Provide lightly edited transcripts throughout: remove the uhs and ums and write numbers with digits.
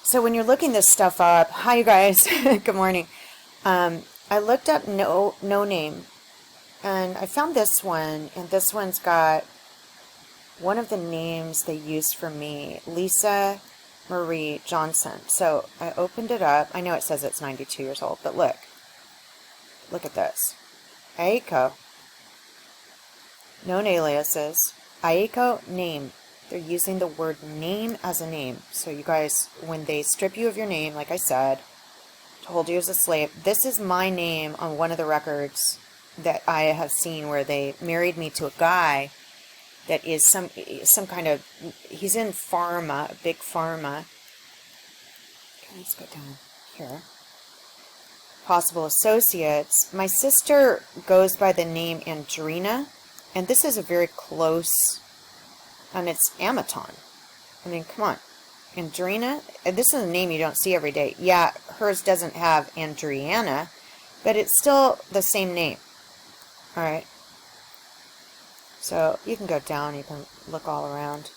So when you're looking this stuff up, hi you guys, good morning. I looked up no name, and I found this one, and this one's got one of the names they used for me, Lisa Marie Johnson. So I opened it up. I know it says it's 92 years old, but look at this. Aiko, known aliases, Aiko name. They're using the word name as a name. So you guys, when they strip you of your name, like I said, hold you as a slave, this is my name on one of the records that I have seen where they married me to a guy that is some kind of, he's in pharma, big pharma. Okay, let's go down here. Possible associates. My sister goes by the name Andrina, and this is a very close, and it's Amaton. I mean, come on. Andrina, this is a name you don't see every day. Yeah, hers doesn't have Andriana, but it's still the same name. All right. So you can go down, you can look all around,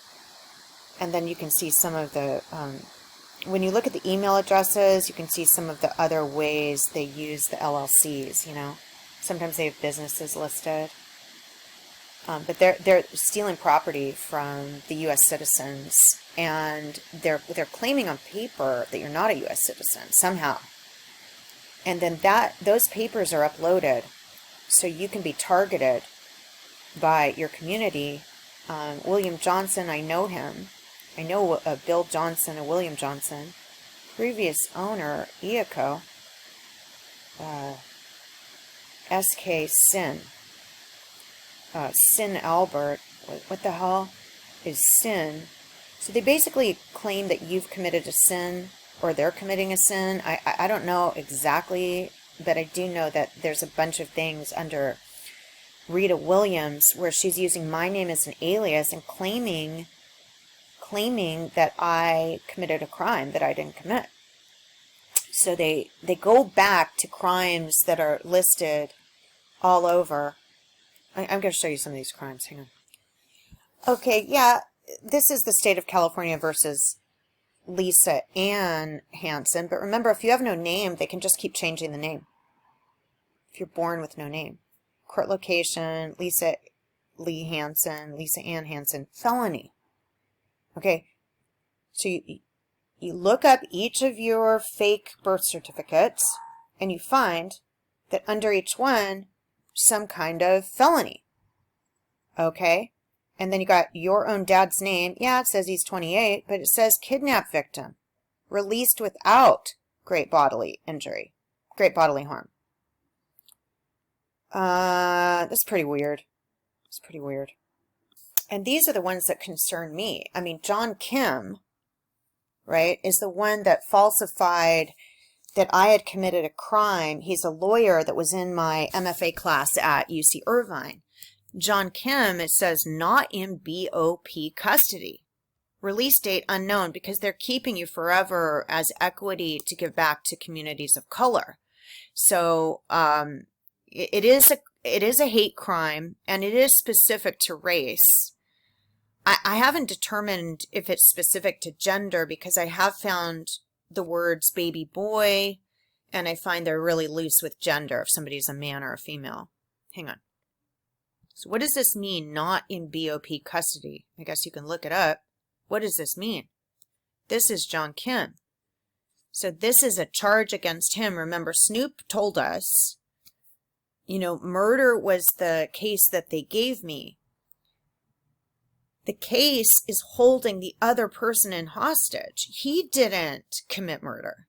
and then you can see some of the, when you look at the email addresses, you can see some of the other ways they use the LLCs, you know. Sometimes they have businesses listed. But they're stealing property from the U.S. citizens, and they're claiming on paper that you're not a U.S. citizen somehow. And then those papers are uploaded, so you can be targeted by your community. William Johnson, I know him. I know Bill Johnson and William Johnson. Previous owner, Iako, S.K. Sin. Sin Albert, what the hell is sin? So they basically claim that you've committed a sin, or they're committing a sin. I don't know exactly, but I do know that there's a bunch of things under Rita Williams where she's using my name as an alias and claiming that I committed a crime that I didn't commit. So they go back to crimes that are listed all over. I'm going to show you some of these crimes. Hang on. Okay, yeah, this is the state of California versus Lisa Ann Hansen. But remember, if you have no name, they can just keep changing the name. If you're born with no name. Court location, Lisa Lee Hansen, Lisa Ann Hansen, felony. Okay, so you look up each of your fake birth certificates, and you find that under each one, some kind of felony. Okay? And then you got your own dad's name. Yeah, it says he's 28, but it says kidnap victim. Released without great bodily injury. Great bodily harm. That's pretty weird. It's pretty weird. And these are the ones that concern me. I mean, John Kim, right, is the one that falsified that I had committed a crime. He's a lawyer that was in my MFA class at UC Irvine. John Kim, it says not in BOP custody. Release date unknown, because they're keeping you forever as equity to give back to communities of color. So it is a hate crime, and it is specific to race. I haven't determined if it's specific to gender, because I have found the words baby boy, and I find they're really loose with gender if somebody's a man or a female. Hang on. So what does this mean, not in BOP custody? I guess you can look it up. What does this mean? This is John Kim. So this is a charge against him. Remember, Snoop told us, you know, murder was the case that they gave me. The case is holding the other person in hostage. He didn't commit murder.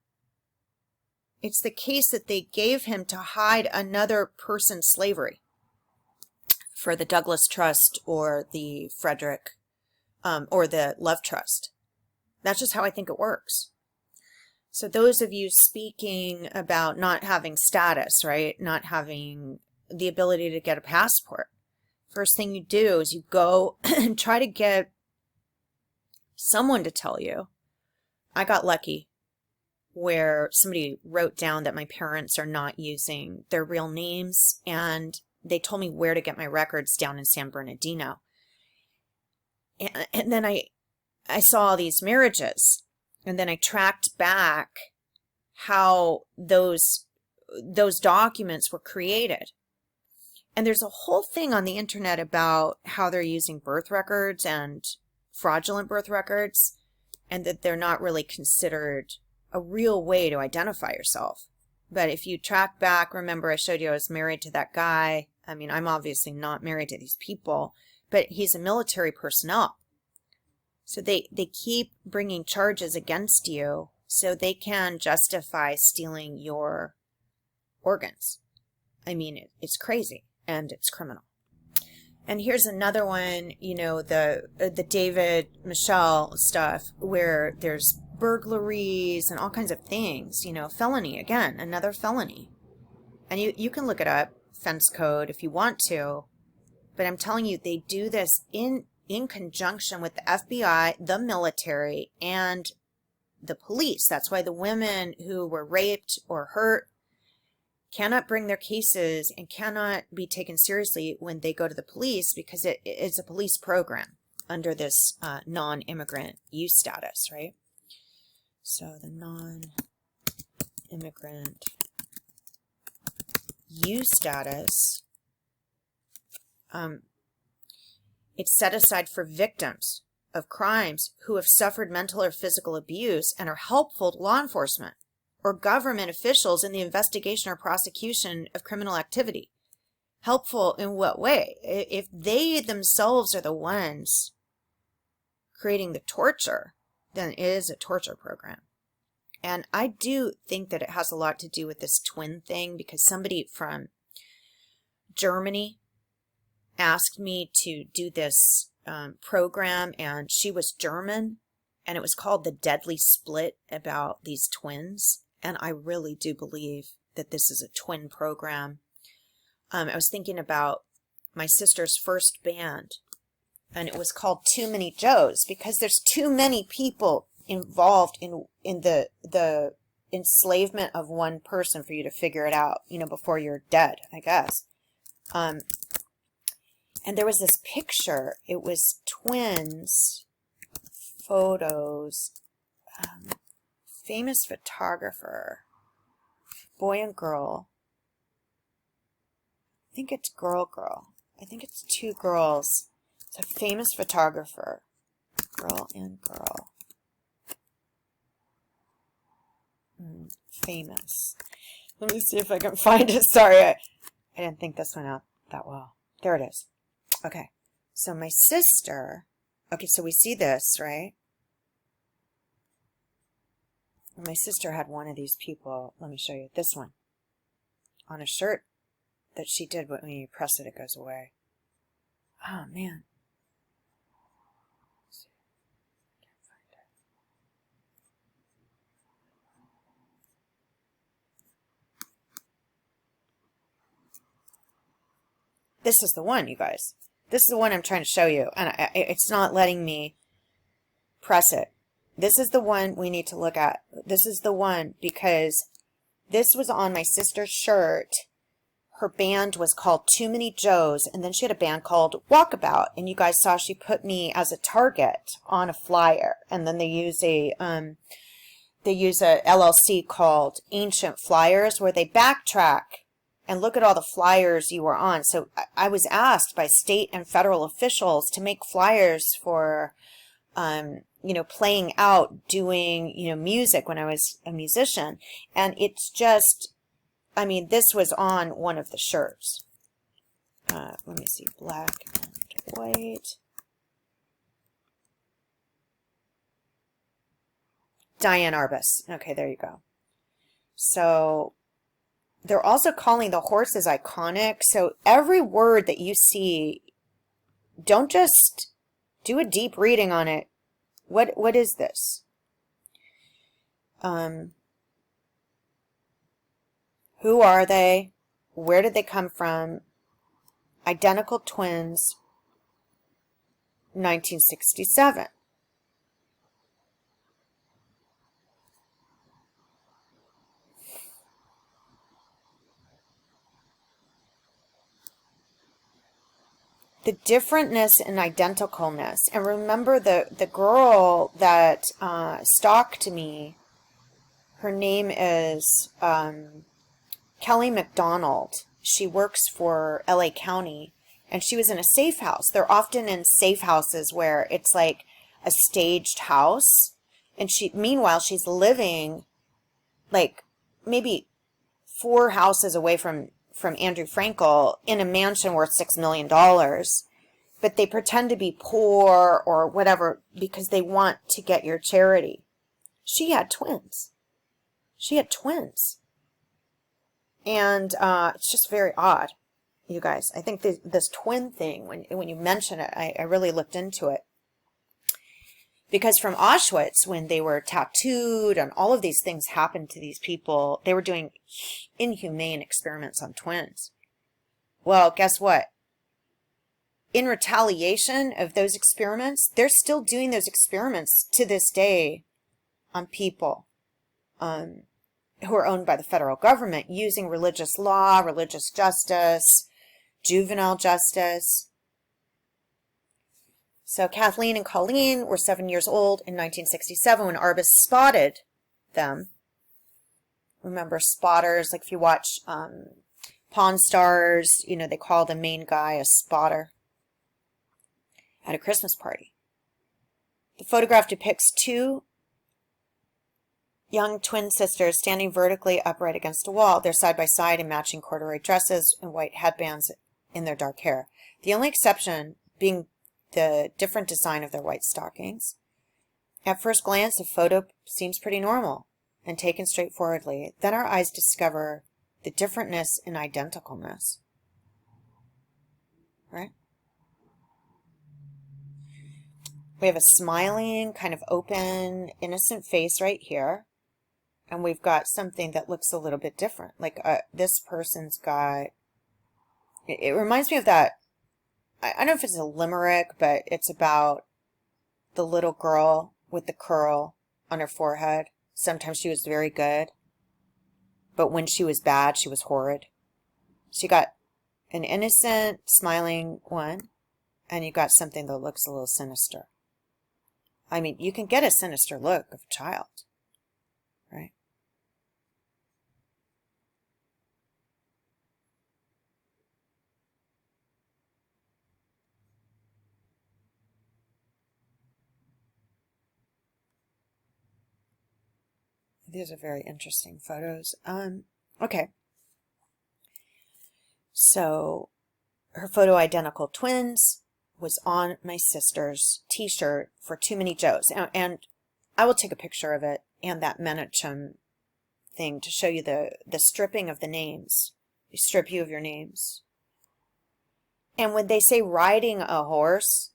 It's the case that they gave him to hide another person's slavery for the Douglas Trust or the Frederick or the Love Trust. That's just how I think it works. So those of you speaking about not having status, right, not having the ability to get a passport, first thing you do is you go and try to get someone to tell you. I got lucky where somebody wrote down that my parents are not using their real names, and they told me where to get my records down in San Bernardino. And then I saw all these marriages, And then I tracked back how those documents were created. And there's a whole thing on the internet about how they're using birth records and fraudulent birth records, and that they're not really considered a real way to identify yourself. But if you track back, remember I showed you I was married to that guy. I mean, I'm obviously not married to these people, but he's a military personnel. So they keep bringing charges against you so they can justify stealing your organs. I mean, it's crazy and it's criminal. And here's another one, you know, the David Michelle stuff where there's burglaries and all kinds of things, you know, felony, again, another felony. And you can look it up, fence code, if you want to. But I'm telling you, they do this in conjunction with the FBI, the military, and the police. That's why the women who were raped or hurt cannot bring their cases and cannot be taken seriously when they go to the police, because it's a police program under this non-immigrant use status, right? So the non-immigrant use status, it's set aside for victims of crimes who have suffered mental or physical abuse and are helpful to law enforcement or government officials in the investigation or prosecution of criminal activity. Helpful in what way? If they themselves are the ones creating the torture, then it is a torture program. And I do think that it has a lot to do with this twin thing, because somebody from Germany asked me to do this program, and she was German, and it was called The Deadly Split, about these twins. And I really do believe that this is a twin program. I was thinking about my sister's first band, and it was called Too Many Joes, because there's too many people involved in the enslavement of one person for you to figure it out, you know, before you're dead, I guess. And there was this picture. It was twins, photos, famous photographer, boy and girl. I think it's girl. I think it's two girls. It's a famous photographer, girl and girl. Famous. Let me see if I can find it. Sorry, I didn't think this one out that well. There it is. Okay, so my sister, okay, so we see this, right? My sister had one of these people, let me show you, this one, on a shirt that she did, but when you press it, it goes away. Oh, man. Can't find it. This is the one, you guys. This is the one I'm trying to show you, and it's not letting me press it. This is the one we need to look at. This is the one, because this was on my sister's shirt. Her band was called Too Many Joes, and then she had a band called Walkabout, and you guys saw she put me as a target on a flyer, and then they use a LLC called Ancient Flyers, where they backtrack and look at all the flyers you were on. So I was asked by state and federal officials to make flyers for, you know, playing out, doing, you know, music when I was a musician. And it's just, I mean, this was on one of the shirts. Let me see, black and white. Diane Arbus. Okay, there you go. So they're also calling the horses iconic. So every word that you see, don't just do a deep reading on it. What is this? Who are they? Where did they come from? Identical twins, 1967. the differentness and identicalness. And remember the girl that stalked me, her name is Kelly McDonald. She works for LA County, and she was in a safe house. They're often in safe houses where it's like a staged house. And meanwhile, she's living like maybe 4 houses away from Andrew Frankel in a mansion worth $6 million. But they pretend to be poor or whatever because they want to get your charity. She had twins. And it's just very odd, you guys. I think this twin thing, when you mention it, I really looked into it. Because from Auschwitz, when they were tattooed and all of these things happened to these people, they were doing inhumane experiments on twins. Well, guess what? In retaliation of those experiments, they're still doing those experiments to this day on people who are owned by the federal government, using religious law, religious justice, juvenile justice. So Kathleen and Colleen were 7 years old in 1967 when Arbus spotted them. Remember spotters, like if you watch Pawn Stars, you know, they call the main guy a spotter at a Christmas party. The photograph depicts 2 young twin sisters standing vertically upright against a wall. They're side by side in matching corduroy dresses and white headbands in their dark hair. The only exception being the different design of their white stockings. At first glance, the photo seems pretty normal and taken straightforwardly. Then our eyes discover the differentness and identicalness. Right? We have a smiling, kind of open, innocent face right here. And we've got something that looks a little bit different. Like this person's got, it reminds me of that, I don't know if it's a limerick, but it's about the little girl with the curl on her forehead. Sometimes she was very good, but when she was bad, she was horrid. So you got an innocent, smiling one, and you got something that looks a little sinister. I mean, you can get a sinister look of a child, right? These are very interesting photos. Okay. So her photo identical twins was on my sister's t-shirt for Too Many Joes. And I will take a picture of it and that Menachem thing to show you the stripping of the names. They strip you of your names. And when they say riding a horse,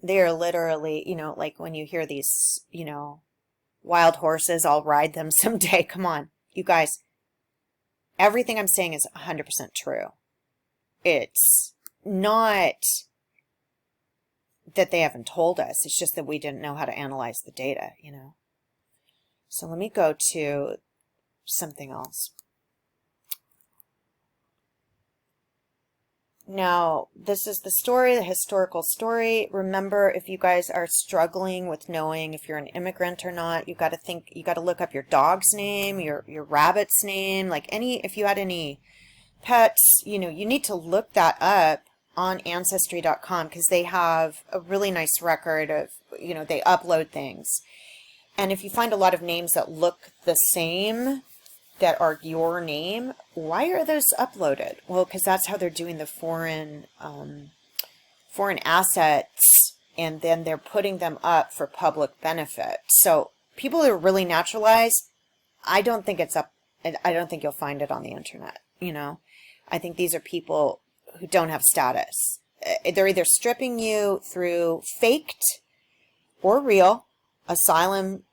they're literally, you know, like when you hear these, you know, wild horses, I'll ride them someday. Come on, you guys. Everything I'm saying is 100% true. It's not that they haven't told us. It's just that we didn't know how to analyze the data, you know. So let me go to something else. Now, this is the story, the historical story. Remember, if you guys are struggling with knowing if you're an immigrant or not, you got to look up your dog's name, your rabbit's name, like if you had any pets, you know, you need to look that up on Ancestry.com because they have a really nice record of, you know, they upload things. And if you find a lot of names that look the same, that are your name, why are those uploaded? Well, because that's how they're doing the foreign assets, and then they're putting them up for public benefit. So people that are really naturalized, I don't think it's up. I don't think you'll find it on the internet. You know, I think these are people who don't have status. They're either stripping you through faked or real asylum.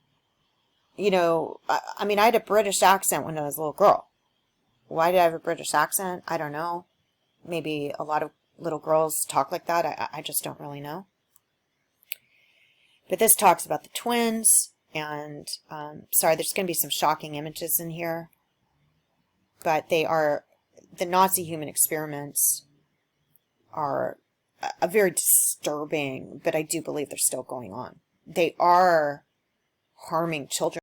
You know, I mean, I had a British accent when I was a little girl. Why did I have a British accent? I don't know. Maybe a lot of little girls talk like that. I just don't really know. But this talks about the twins. And, sorry, there's going to be some shocking images in here. But they are, the Nazi human experiments are a very disturbing, but I do believe they're still going on. They are harming children